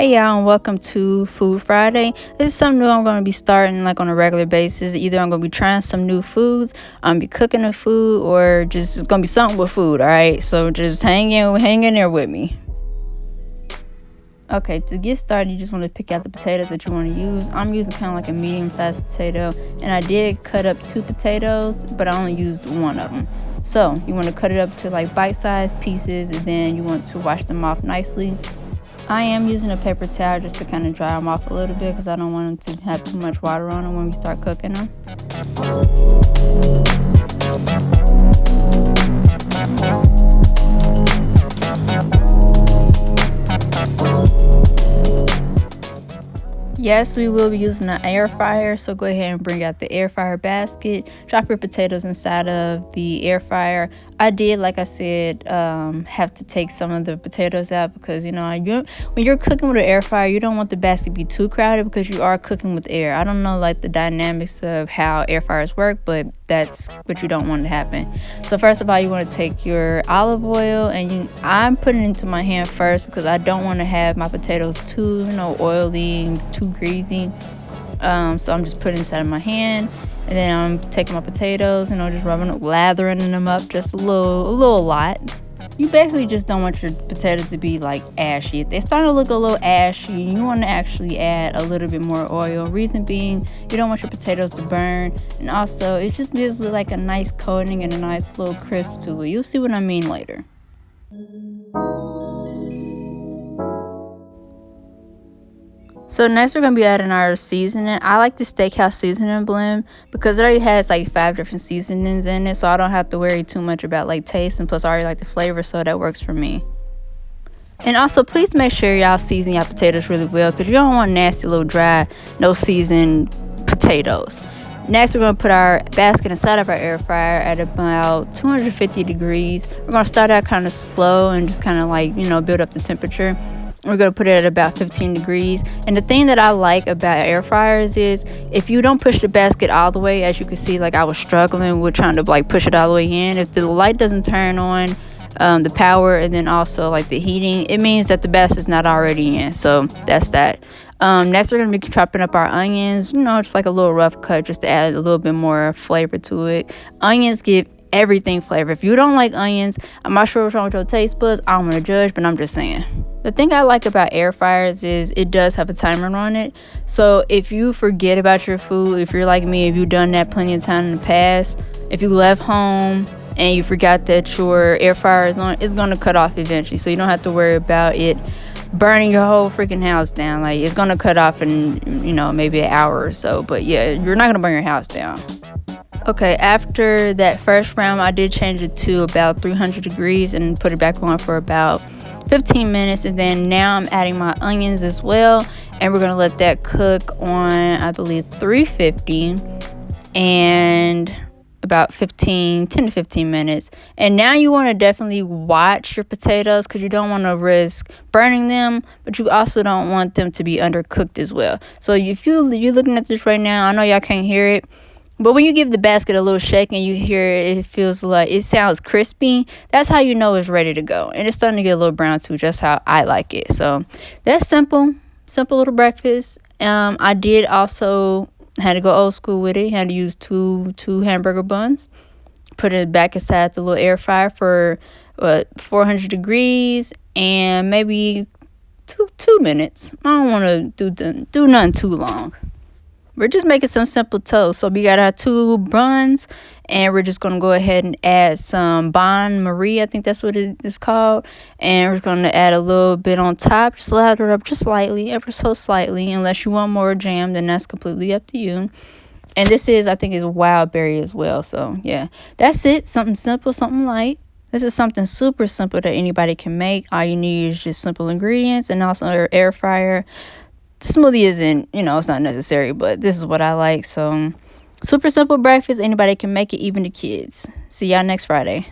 Hey y'all, and welcome to Food Friday. This is something new I'm going to be starting like on a regular basis. Either I'm going to be trying some new foods, I'm going to be cooking the food, or just it's going to be something with food, all right? So just hang in there with me. Okay, to get started, you just want to pick out the potatoes that you want to use. I'm using kind of like a medium-sized potato, and I did cut up 2 potatoes, but I only used one of them. So you want to cut it up to like bite-sized pieces, and then you want to wash them off nicely. I am using a paper towel just to kind of dry them off a little bit because I don't want them to have too much water on them when we start cooking them. Yes, we will be using an air fryer, so go ahead and bring out the air fryer basket. Drop your potatoes inside of the air fryer. I did, like I said, have to take some of the potatoes out because, when you're cooking with an air fryer, you don't want the basket to be too crowded because you are cooking with air. I don't know, like, the dynamics of how air fryers work, but that's what you don't want to happen. So first of all, you want to take your olive oil, and I'm putting it into my hand first because I don't want to have my potatoes too, oily, too greasy. So I'm just putting it inside of my hand, and then I'm taking my potatoes, just lathering them up just a little lot. You basically just don't want your potatoes to be like ashy. If they're starting to look a little ashy, you want to actually add a little bit more oil. Reason being, you don't want your potatoes to burn, and also it just gives it like a nice coating and a nice little crisp to it. You'll see what I mean later. So next we're going to be adding our seasoning. I like the steakhouse seasoning blend because it already has like 5 different seasonings in it, so I don't have to worry too much about like taste, and plus I already like the flavor, so that works for me. And also please make sure y'all season your potatoes really well because you don't want nasty little dry, no seasoned potatoes. Next, we're going to put our basket inside of our air fryer at about 250 degrees. We're going to start out kind of slow and just kind of like, build up the temperature. We're going to put it at about 15 degrees. And the thing that I like about air fryers is if you don't push the basket all the way, as you can see, like I was struggling with trying to like push it all the way in. If the light doesn't turn on, the power, and then also like the heating, it means that the basket's not already in. So that's that. Next, we're going to be chopping up our onions, just like a little rough cut just to add a little bit more flavor to it. Onions give everything flavor. If you don't like onions, I'm not sure what's wrong with your taste buds. I don't want to judge, but I'm just saying. The thing I like about air fryers is it does have a timer on it. So if you forget about your food, if you're like me, if you've done that plenty of time in the past, if you left home and you forgot that your air fryer is on, it's going to cut off eventually. So you don't have to worry about it burning your whole freaking house down. Like, it's going to cut off in, maybe an hour or so. But yeah, you're not going to burn your house down. Okay, after that first round, I did change it to about 300 degrees and put it back on for about 15 minutes. And then now I'm adding my onions as well. And we're going to let that cook on, I believe, 350 and about 10 to 15 minutes. And now you want to definitely watch your potatoes because you don't want to risk burning them, but you also don't want them to be undercooked as well. So if you're looking at this right now, I know y'all can't hear it, but when you give the basket a little shake and you hear it, it sounds crispy. That's how you know it's ready to go. And it's starting to get a little brown too, just how I like it. So that's simple little breakfast. I did also had to go old school with it. Had to use two hamburger buns. Put it back inside the little air fryer for 400 degrees and maybe two minutes. I don't want to do nothing too long. We're just making some simple toast. So we got our 2 buns, and we're just going to go ahead and add some Bon Marie. I think that's what it is called. And we're going to add a little bit on top. Just lather it up just slightly, ever so slightly. Unless you want more jam, then that's completely up to you. And this I think is wild berry as well. So, yeah, that's it. Something simple, something light. This is something super simple that anybody can make. All you need is just simple ingredients and also your air fryer. The smoothie isn't, it's not necessary, but this is what I like. So super simple breakfast. Anybody can make it, even the kids. See y'all next Friday.